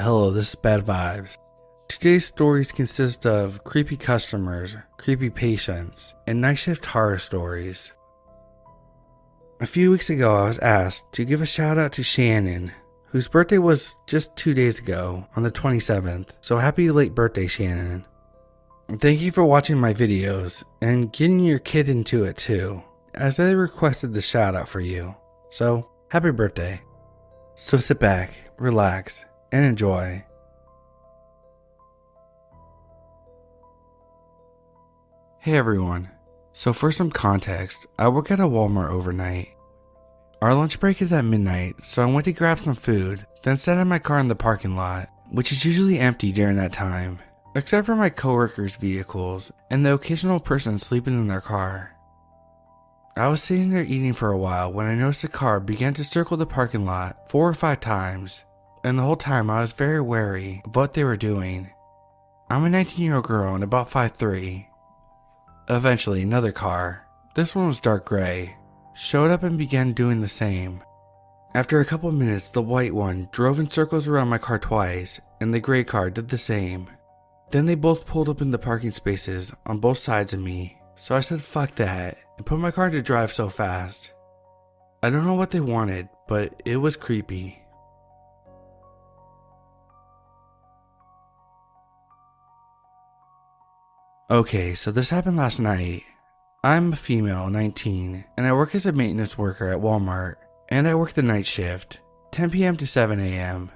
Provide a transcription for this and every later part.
Hello, this is Bad Vibes. Today's stories consist of creepy customers, creepy patients, and night shift horror stories. A few weeks ago, I was asked to give a shout out to Shannon, whose birthday was just 2 days ago on the 27th, so happy late birthday, Shannon. Thank you for watching my videos and getting your kid into it too, as they requested the shout out for you. So, happy birthday. So sit back, relax, and enjoy. Hey everyone. So for some context, I work at a Walmart overnight. Our lunch break is at midnight, so I went to grab some food, then sat in my car in the parking lot, which is usually empty during that time, except for my coworkers' vehicles and the occasional person sleeping in their car. I was sitting there eating for a while when I noticed a car began to circle the parking lot 4 or 5 times, and the whole time I was very wary of what they were doing. I'm a 19-year-old girl and about 5'3". Eventually, another car, this one was dark gray, showed up and began doing the same. After a couple minutes, the white one drove in circles around my car twice, and the gray car did the same. Then they both pulled up in the parking spaces on both sides of me, so I said fuck that and put my car to drive so fast. I don't know what they wanted, but it was creepy. Okay, so this happened last night. I'm a female, 19, and I work as a maintenance worker at Walmart, and I work the night shift, 10 p.m. to 7 a.m.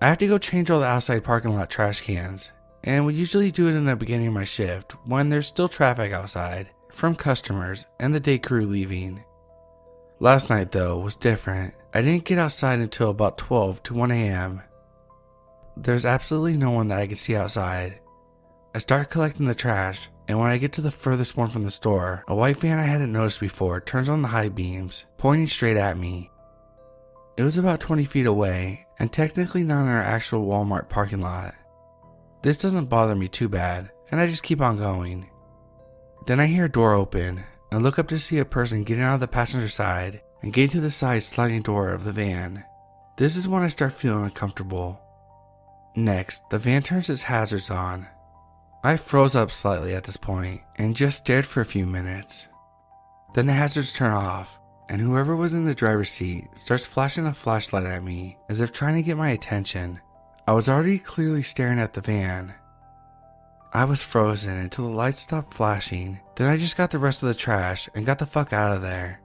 I have to go change all the outside parking lot trash cans, and we usually do it in the beginning of my shift when there's still traffic outside from customers and the day crew leaving. Last night though was different. I didn't get outside until about 12 to 1 a.m. There's absolutely no one that I could see outside. I start collecting the trash, and when I get to the furthest one from the store, a white van I hadn't noticed before turns on the high beams, pointing straight at me. It was about 20 feet away, and technically not in our actual Walmart parking lot. This doesn't bother me too bad, and I just keep on going. Then I hear a door open, and look up to see a person getting out of the passenger side and getting to the side sliding door of the van. This is when I start feeling uncomfortable. Next, the van turns its hazards on. I froze up slightly at this point and just stared for a few minutes. Then the hazards turn off, and whoever was in the driver's seat starts flashing a flashlight at me as if trying to get my attention. I was already clearly staring at the van. I was frozen until the lights stopped flashing, then I just got the rest of the trash and got the fuck out of there.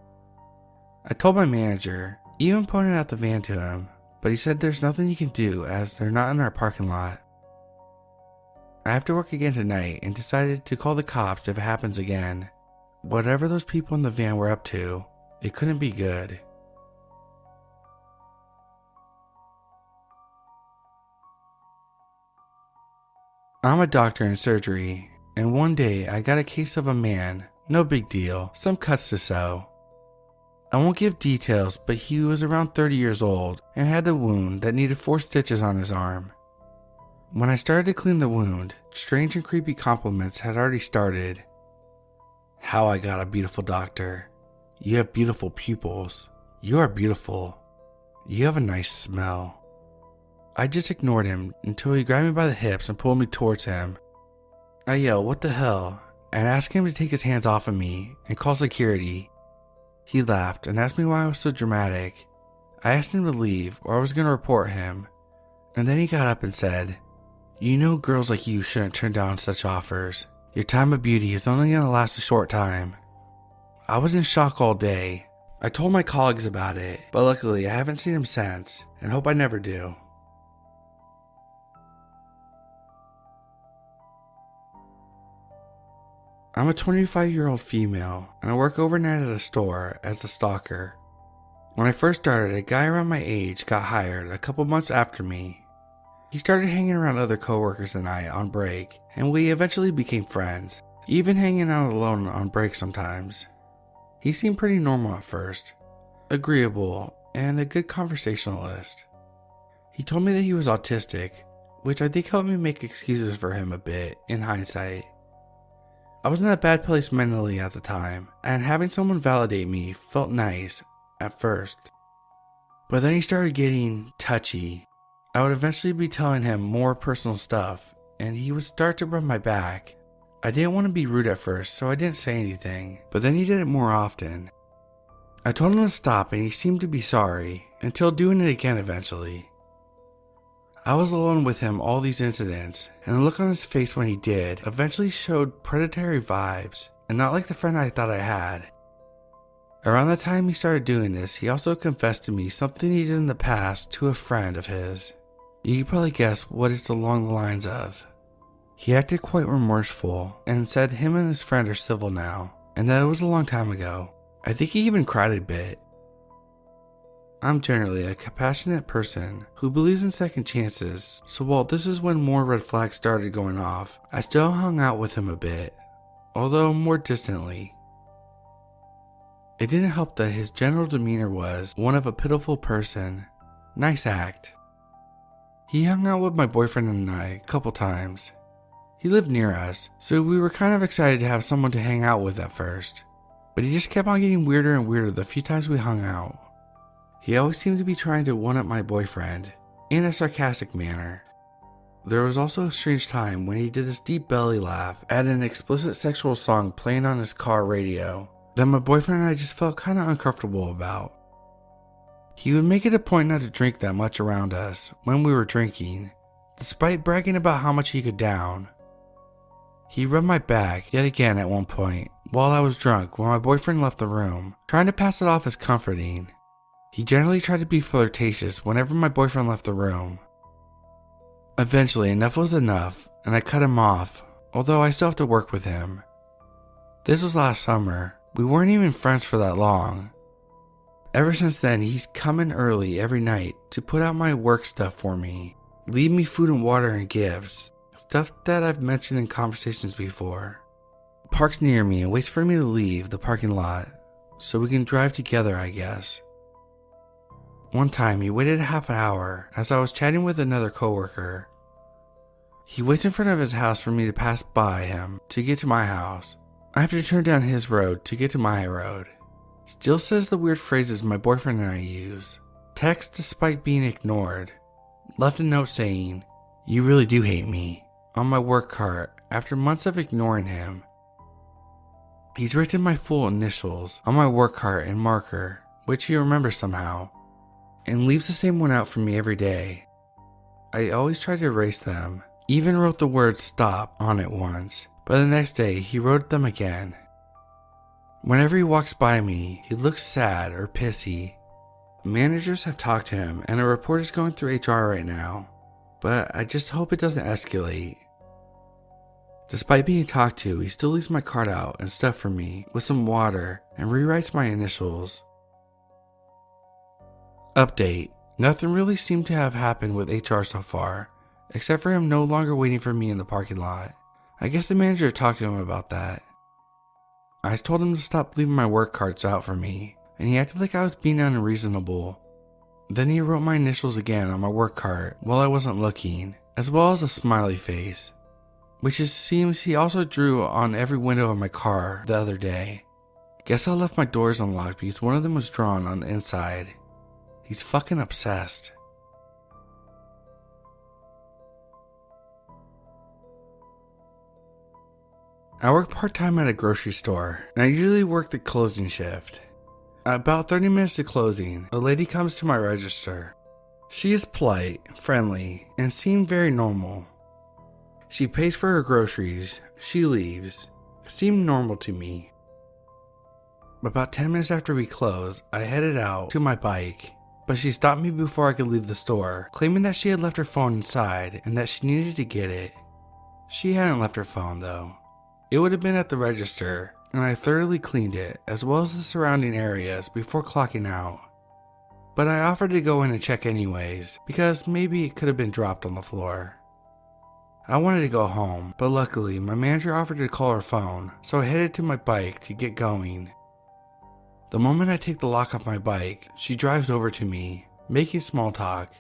I told my manager, even pointed out the van to him, but he said there's nothing he can do as they're not in our parking lot. I have to work again tonight and decided to call the cops if it happens again. Whatever those people in the van were up to, it couldn't be good. I'm a doctor in surgery, and one day I got a case of a man, no big deal, some cuts to sew. I won't give details, but he was around 30 years old and had a wound that needed 4 stitches on his arm. When I started to clean the wound, strange and creepy compliments had already started. How I got a beautiful doctor. You have beautiful pupils. You are beautiful. You have a nice smell. I just ignored him until he grabbed me by the hips and pulled me towards him. I yelled, "What the hell?" and asked him to take his hands off of me and call security. He laughed and asked me why I was so dramatic. I asked him to leave or I was going to report him. And then he got up and said, "You know girls like you shouldn't turn down such offers. Your time of beauty is only going to last a short time." I was in shock all day. I told my colleagues about it, but luckily I haven't seen him since and hope I never do. I'm a 25-year-old female and I work overnight at a store as a stalker. When I first started, a guy around my age got hired a couple months after me. He started hanging around other coworkers and I on break, and we eventually became friends, even hanging out alone on break sometimes. He seemed pretty normal at first, agreeable, and a good conversationalist. He told me that he was autistic, which I think helped me make excuses for him a bit in hindsight. I was in a bad place mentally at the time, and having someone validate me felt nice at first. But then he started getting touchy. I would eventually be telling him more personal stuff, and he would start to rub my back. I didn't want to be rude at first, so I didn't say anything, but then he did it more often. I told him to stop and he seemed to be sorry, until doing it again eventually. I was alone with him all these incidents, and the look on his face when he did eventually showed predatory vibes, and not like the friend I thought I had. Around the time he started doing this, he also confessed to me something he did in the past to a friend of his. You can probably guess what it's along the lines of. He acted quite remorseful and said him and his friend are civil now, and that it was a long time ago. I think he even cried a bit. I'm generally a compassionate person who believes in second chances, so while this is when more red flags started going off, I still hung out with him a bit, although more distantly. It didn't help that his general demeanor was one of a pitiful person. Nice act. He hung out with my boyfriend and I a couple times. He lived near us, so we were kind of excited to have someone to hang out with at first, but he just kept on getting weirder and weirder the few times we hung out. He always seemed to be trying to one-up my boyfriend, in a sarcastic manner. There was also a strange time when he did this deep belly laugh at an explicit sexual song playing on his car radio that my boyfriend and I just felt kind of uncomfortable about. He would make it a point not to drink that much around us when we were drinking, despite bragging about how much he could down. He rubbed my back yet again at one point while I was drunk when my boyfriend left the room, trying to pass it off as comforting. He generally tried to be flirtatious whenever my boyfriend left the room. Eventually, enough was enough, and I cut him off, although I still have to work with him. This was last summer. We weren't even friends for that long. Ever since then, he's come in early every night to put out my work stuff for me, leave me food and water and gifts, stuff that I've mentioned in conversations before. Parks near me and waits for me to leave the parking lot, so we can drive together, I guess. One time, he waited a half an hour as I was chatting with another coworker. He waits in front of his house for me to pass by him to get to my house. I have to turn down his road to get to my road. Still says the weird phrases my boyfriend and I use. Text despite being ignored. Left a note saying, "You really do hate me," on my work cart after months of ignoring him. He's written my full initials on my work cart in marker, which he remembers somehow, and leaves the same one out for me every day. I always try to erase them, even wrote the word "stop" on it once, but the next day he wrote them again. Whenever he walks by me, he looks sad or pissy. Managers have talked to him and a report is going through HR right now, but I just hope it doesn't escalate. Despite being talked to, he still leaves my card out and stuff for me with some water and rewrites my initials. Update: nothing really seemed to have happened with HR so far, except for him no longer waiting for me in the parking lot. I guess the manager talked to him about that. I told him to stop leaving my work cards out for me, and he acted like I was being unreasonable. Then he wrote my initials again on my work cart while I wasn't looking, as well as a smiley face, which it seems he also drew on every window of my car the other day. Guess I left my doors unlocked because one of them was drawn on the inside. He's fucking obsessed. I work part-time at a grocery store, and I usually work the closing shift. About 30 minutes to closing, a lady comes to my register. She is polite, friendly, and seemed very normal. She pays for her groceries, she leaves. Seemed normal to me. About 10 minutes after we closed, I headed out to my bike, but she stopped me before I could leave the store, claiming that she had left her phone inside and that she needed to get it. She hadn't left her phone though. It would have been at the register, and I thoroughly cleaned it, as well as the surrounding areas, before clocking out. But I offered to go in and check anyways, because maybe it could have been dropped on the floor. I wanted to go home, but luckily my manager offered to call her phone, so I headed to my bike to get going. The moment I take the lock off my bike, she drives over to me, making small talk.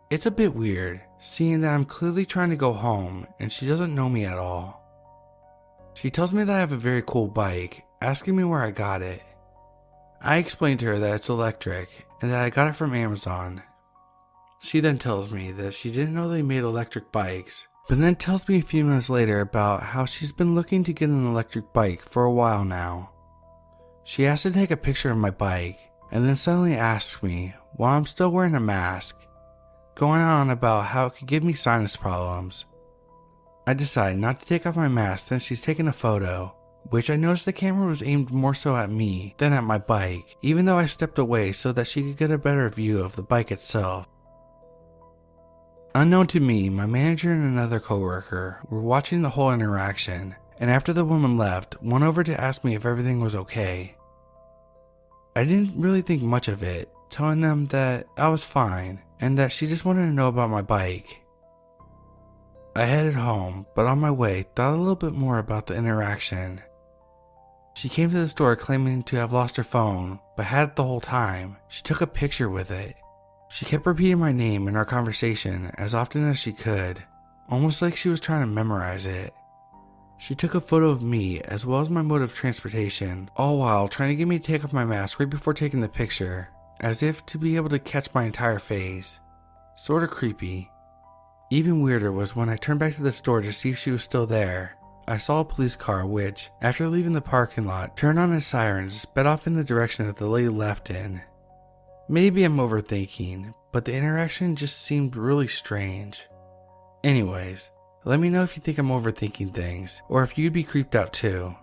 It's a bit weird, seeing that I'm clearly trying to go home and she doesn't know me at all. She tells me that I have a very cool bike, asking me where I got it. I explained to her that it's electric and that I got it from Amazon. She then tells me that she didn't know they made electric bikes, but then tells me a few minutes later about how she's been looking to get an electric bike for a while now. She asked to take a picture of my bike, and then suddenly asks me why I'm still wearing a mask, going on about how it could give me sinus problems. I decide not to take off my mask since she's taken a photo, which I noticed the camera was aimed more so at me than at my bike, even though I stepped away so that she could get a better view of the bike itself. Unknown to me, my manager and another coworker were watching the whole interaction, and after the woman left, went over to ask me if everything was okay. I didn't really think much of it, telling them that I was fine and that she just wanted to know about my bike. I headed home, but on my way thought a little bit more about the interaction. She came to the store claiming to have lost her phone, but had it the whole time. She took a picture with it. She kept repeating my name in our conversation as often as she could, almost like she was trying to memorize it. She took a photo of me as well as my mode of transportation, all while trying to get me to take off my mask right before taking the picture, as if to be able to catch my entire face. Sorta creepy. Even weirder was when I turned back to the store to see if she was still there. I saw a police car which, after leaving the parking lot, turned on its sirens and sped off in the direction that the lady left in. Maybe I'm overthinking, but the interaction just seemed really strange. Anyways, let me know if you think I'm overthinking things, or if you'd be creeped out too.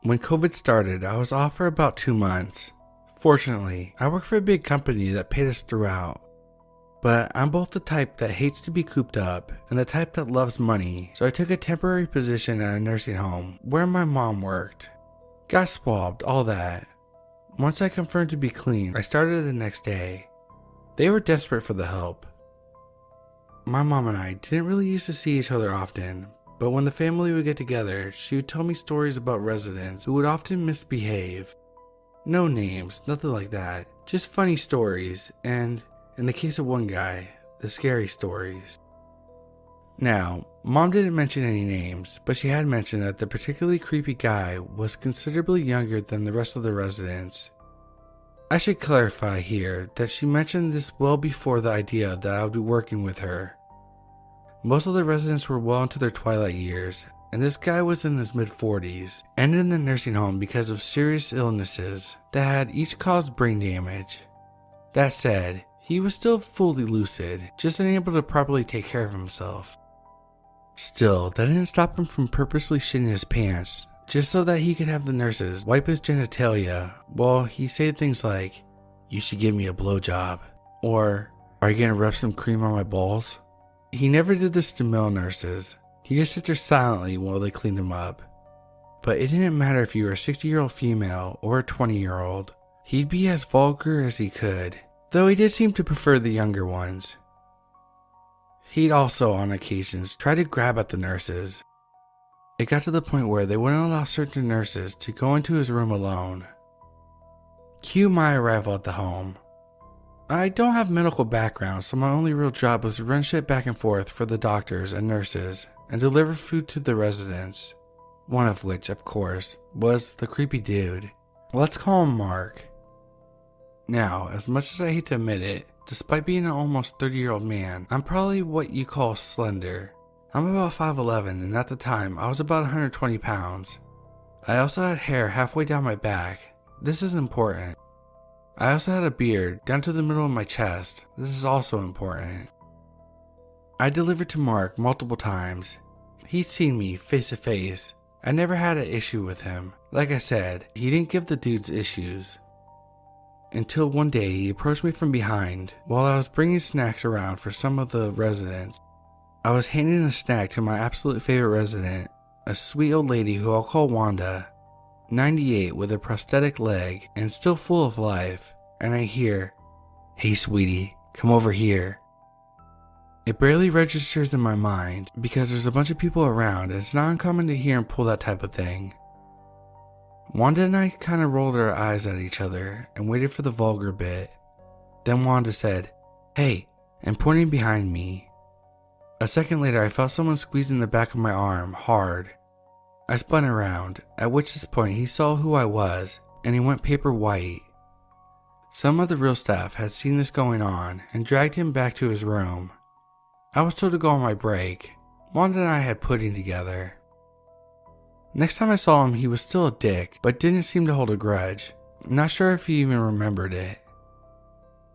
When COVID started, I was off for about 2 months. Fortunately, I worked for a big company that paid us throughout. But I'm both the type that hates to be cooped up and the type that loves money, so I took a temporary position at a nursing home where my mom worked. Got swabbed, all that. Once I confirmed to be clean, I started the next day. They were desperate for the help. My mom and I didn't really used to see each other often, but when the family would get together, she would tell me stories about residents who would often misbehave. No names, nothing like that, just funny stories and, in the case of one guy, the scary stories. Now, Mom didn't mention any names, but she had mentioned that the particularly creepy guy was considerably younger than the rest of the residents. I should clarify here that she mentioned this well before the idea that I would be working with her. Most of the residents were well into their twilight years, and this guy was in his mid-40s, ended in the nursing home because of serious illnesses that had each caused brain damage. That said, he was still fully lucid, just unable to properly take care of himself. Still, that didn't stop him from purposely shitting his pants, just so that he could have the nurses wipe his genitalia while he said things like, "You should give me a blowjob," or, "Are you gonna rub some cream on my balls?" He never did this to male nurses. He just sat there silently while they cleaned him up. But it didn't matter if you were a 60-year-old female or a 20-year-old. He'd be as vulgar as he could, though he did seem to prefer the younger ones. He'd also, on occasions, try to grab at the nurses. It got to the point where they wouldn't allow certain nurses to go into his room alone. Cue my arrival at the home. I don't have medical background, so my only real job was to run shit back and forth for the doctors and nurses and deliver food to the residents. One of which, of course, was the creepy dude. Let's call him Mark. Now, as much as I hate to admit it, despite being an almost 30-year-old man, I'm probably what you call slender. I'm about 5'11", and at the time, I was about 120 pounds. I also had hair halfway down my back. This is important. I also had a beard down to the middle of my chest. This is also important. I delivered to Mark multiple times. He'd seen me face to face. I never had an issue with him. Like I said, he didn't give the dudes issues. Until one day he approached me from behind while I was bringing snacks around for some of the residents. I was handing a snack to my absolute favorite resident, a sweet old lady who I'll call Wanda, 98 with a prosthetic leg and still full of life, and I hear, "Hey sweetie, come over here." It barely registers in my mind because there's a bunch of people around and it's not uncommon to hear and pull that type of thing. Wanda and I kind of rolled our eyes at each other and waited for the vulgar bit. Then Wanda said, "Hey," and pointing behind me. A second later I felt someone squeezing the back of my arm hard. I spun around, at which this point he saw who I was, and he went paper white. Some of the real staff had seen this going on and dragged him back to his room. I was told to go on my break. Wanda and I had pudding together. Next time I saw him, he was still a dick, but didn't seem to hold a grudge. Not sure if he even remembered it.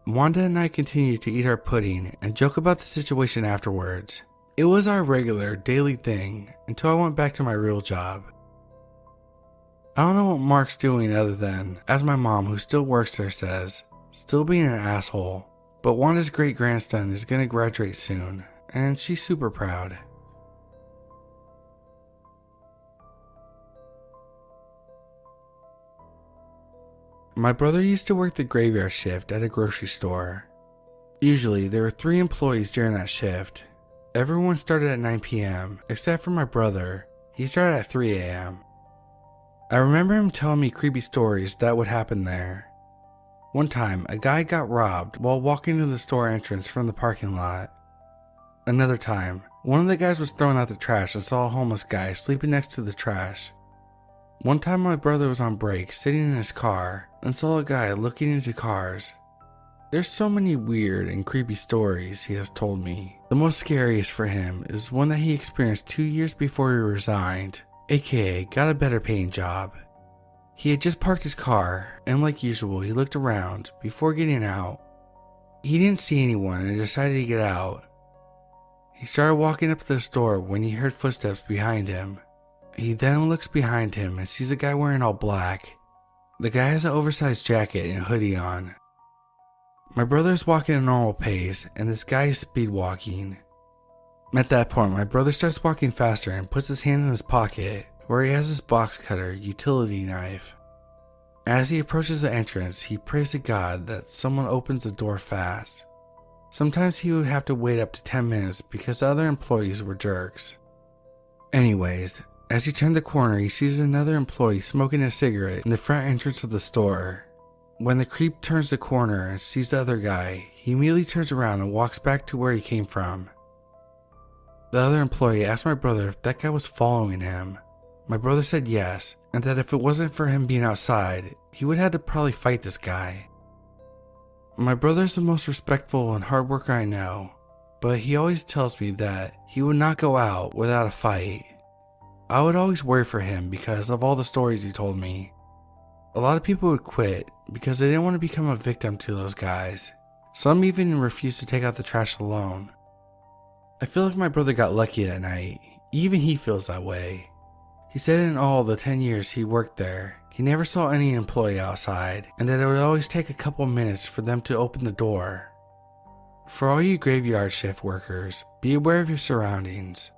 Wanda and I continued to eat our pudding and joke about the situation afterwards. It was our regular, daily thing until I went back to my real job. I don't know what Mark's doing other than, as my mom who still works there says, still being an asshole. But Wanda's great-grandson is gonna graduate soon, and she's super proud. My brother used to work the graveyard shift at a grocery store. Usually, there were 3 employees during that shift. Everyone started at 9 p.m., except for my brother. He started at 3 a.m. I remember him telling me creepy stories that would happen there. One time, a guy got robbed while walking to the store entrance from the parking lot. Another time, one of the guys was throwing out the trash and saw a homeless guy sleeping next to the trash. One time my brother was on break sitting in his car and saw a guy looking into cars. There's so many weird and creepy stories he has told me. The most scariest for him is one that he experienced 2 years before he resigned, aka got a better paying job. He had just parked his car and like usual he looked around before getting out. He didn't see anyone and decided to get out. He started walking up to the store when he heard footsteps behind him. He then looks behind him and sees a guy wearing all black. The guy has an oversized jacket and hoodie on. My brother is walking at a normal pace and this guy is speed walking. At that point, my brother starts walking faster and puts his hand in his pocket where he has his box cutter utility knife. As he approaches the entrance, he prays to God that someone opens the door fast. Sometimes he would have to wait up to 10 minutes because the other employees were jerks. Anyways, as he turned the corner, he sees another employee smoking a cigarette in the front entrance of the store. When the creep turns the corner and sees the other guy, he immediately turns around and walks back to where he came from. The other employee asked my brother if that guy was following him. My brother said yes, and that if it wasn't for him being outside, he would have to probably fight this guy. My brother's the most respectful and hard worker I know, but he always tells me that he would not go out without a fight. I would always worry for him because of all the stories he told me. A lot of people would quit because they didn't want to become a victim to those guys. Some even refused to take out the trash alone. I feel like my brother got lucky that night. Even he feels that way. He said in all the 10 years he worked there, he never saw any employee outside, and that it would always take a couple minutes for them to open the door. For all you graveyard shift workers, be aware of your surroundings.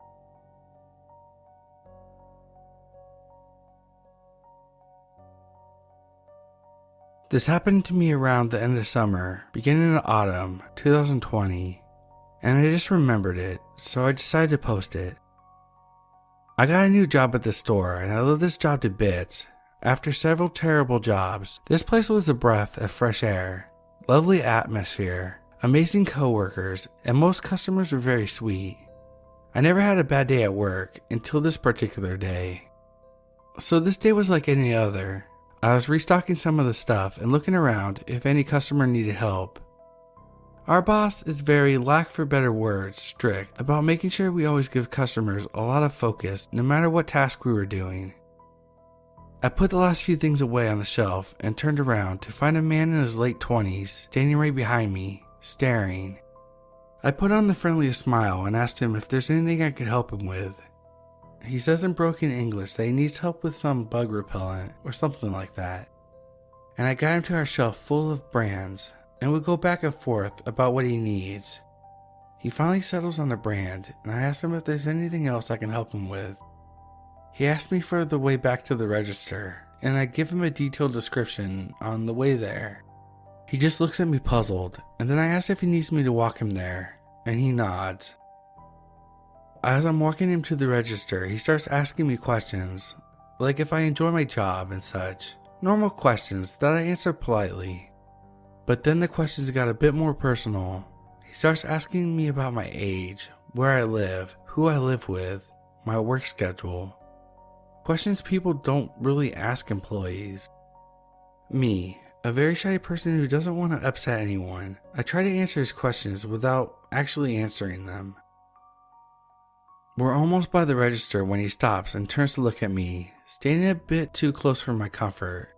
This happened to me around the end of summer, beginning of autumn 2020, and I just remembered it, so I decided to post it. I got a new job at the store and I love this job to bits. After several terrible jobs, this place was a breath of fresh air, lovely atmosphere, amazing coworkers, and most customers were very sweet. I never had a bad day at work until this particular day. So this day was like any other. I was restocking some of the stuff and looking around if any customer needed help. Our boss is very, lack for better words, strict about making sure we always give customers a lot of focus no matter what task we were doing. I put the last few things away on the shelf and turned around to find a man in his late 20s standing right behind me, staring. I put on the friendliest smile and asked him if there's anything I could help him with. He says in broken English that he needs help with some bug repellent or something like that. And I got him to our shelf full of brands, and we go back and forth about what he needs. He finally settles on a brand, and I asked him if there's anything else I can help him with. He asked me for the way back to the register, and I give him a detailed description on the way there. He just looks at me puzzled, and then I ask if he needs me to walk him there, and he nods. As I'm walking him to the register, he starts asking me questions, like if I enjoy my job and such. Normal questions that I answer politely. But then the questions got a bit more personal. He starts asking me about my age, where I live, who I live with, my work schedule. Questions people don't really ask employees. Me, a very shy person who doesn't want to upset anyone, I try to answer his questions without actually answering them. We're almost by the register when he stops and turns to look at me, standing a bit too close for my comfort.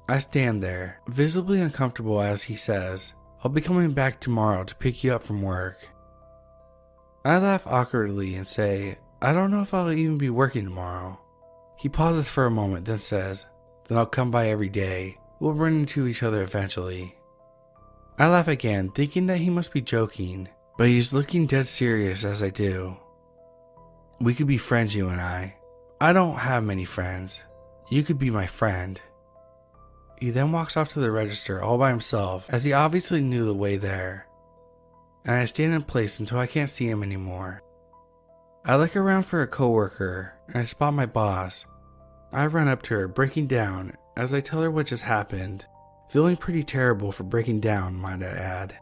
I stand there, visibly uncomfortable as he says, "I'll be coming back tomorrow to pick you up from work." I laugh awkwardly and say, "I don't know if I'll even be working tomorrow." He pauses for a moment, then says, "Then I'll come by every day. We'll run into each other eventually." I laugh again, thinking that he must be joking, but he's looking dead serious as I do. "We could be friends, you and I. I don't have many friends. You could be my friend." He then walks off to the register all by himself, as he obviously knew the way there. And I stand in place until I can't see him anymore. I look around for a coworker, and I spot my boss. I run up to her, breaking down, as I tell her what just happened, feeling pretty terrible for breaking down, might I add.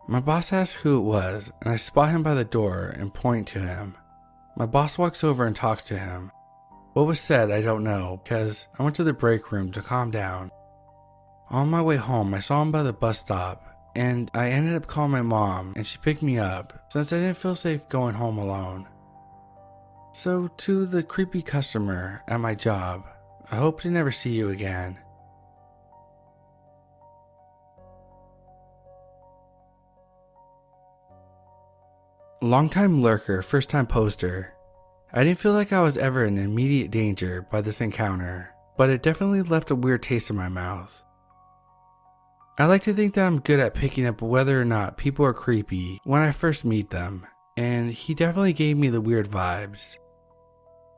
My boss asks who it was, and I spot him by the door and point to him. My boss walks over and talks to him. What was said, I don't know, because I went to the break room to calm down. On my way home, I saw him by the bus stop, and I ended up calling my mom, and she picked me up, since I didn't feel safe going home alone. So, to the creepy customer at my job, I hope to never see you again. Longtime lurker, first time poster. I didn't feel like I was ever in immediate danger by this encounter, but it definitely left a weird taste in my mouth. I like to think that I'm good at picking up whether or not people are creepy when I first meet them, and he definitely gave me the weird vibes.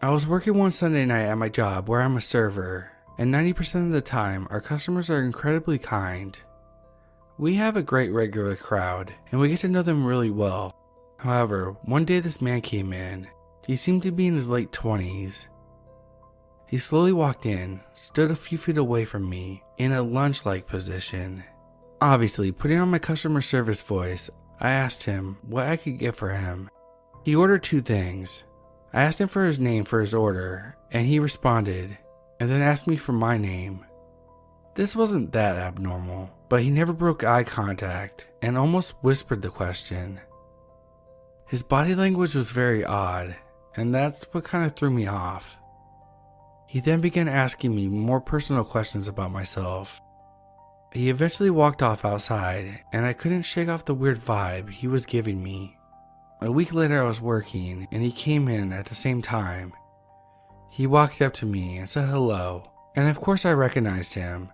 I was working one Sunday night at my job where I'm a server, and 90% of the time our customers are incredibly kind. We have a great regular crowd, and we get to know them really well. However, one day this man came in. He seemed to be in his late 20s. He slowly walked in, stood a few feet away from me, in a lunch-like position. Obviously, putting on my customer service voice, I asked him what I could get for him. He ordered 2 things. I asked him for his name for his order, and he responded, and then asked me for my name. This wasn't that abnormal, but he never broke eye contact, and almost whispered the question. His body language was very odd, and that's what kind of threw me off. He then began asking me more personal questions about myself. He eventually walked off outside, and I couldn't shake off the weird vibe he was giving me. A week later I was working, and he came in at the same time. He walked up to me and said hello, and of course I recognized him.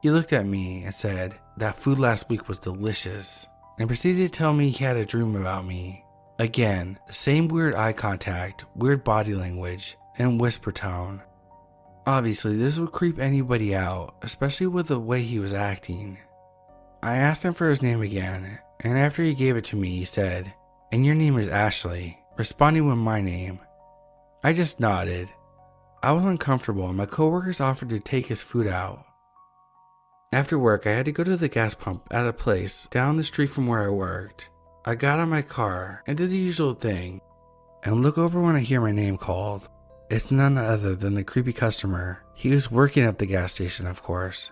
He looked at me and said, "That food last week was delicious," and proceeded to tell me he had a dream about me. Again, the same weird eye contact, weird body language, and whisper tone. Obviously, this would creep anybody out, especially with the way he was acting. I asked him for his name again, and after he gave it to me, he said, "And your name is Ashley," responding with my name. I just nodded. I was uncomfortable, and my coworkers offered to take his food out. After work, I had to go to the gas pump at a place down the street from where I worked. I got out my car and did the usual thing, and look over when I hear my name called. It's none other than the creepy customer. He was working at the gas station, of course.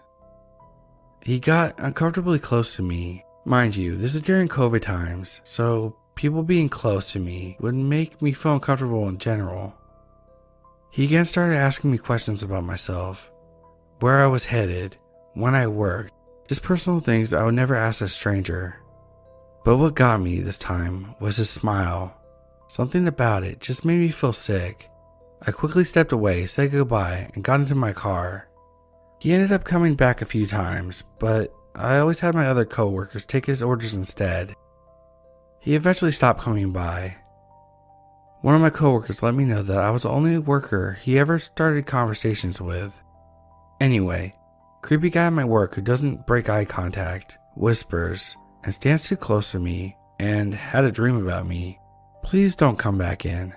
He got uncomfortably close to me. Mind you, this is during COVID times, so people being close to me would make me feel uncomfortable in general. He again started asking me questions about myself, where I was headed, when I worked, just personal things I would never ask a stranger. But what got me this time was his smile. Something about it just made me feel sick. I quickly stepped away, said goodbye, and got into my car. He ended up coming back a few times, but I always had my other coworkers take his orders instead. He eventually stopped coming by. One of my coworkers let me know that I was the only worker he ever started conversations with. Anyway, creepy guy at my work who doesn't break eye contact, whispers, and stands too close to me, and had a dream about me. Please don't come back in.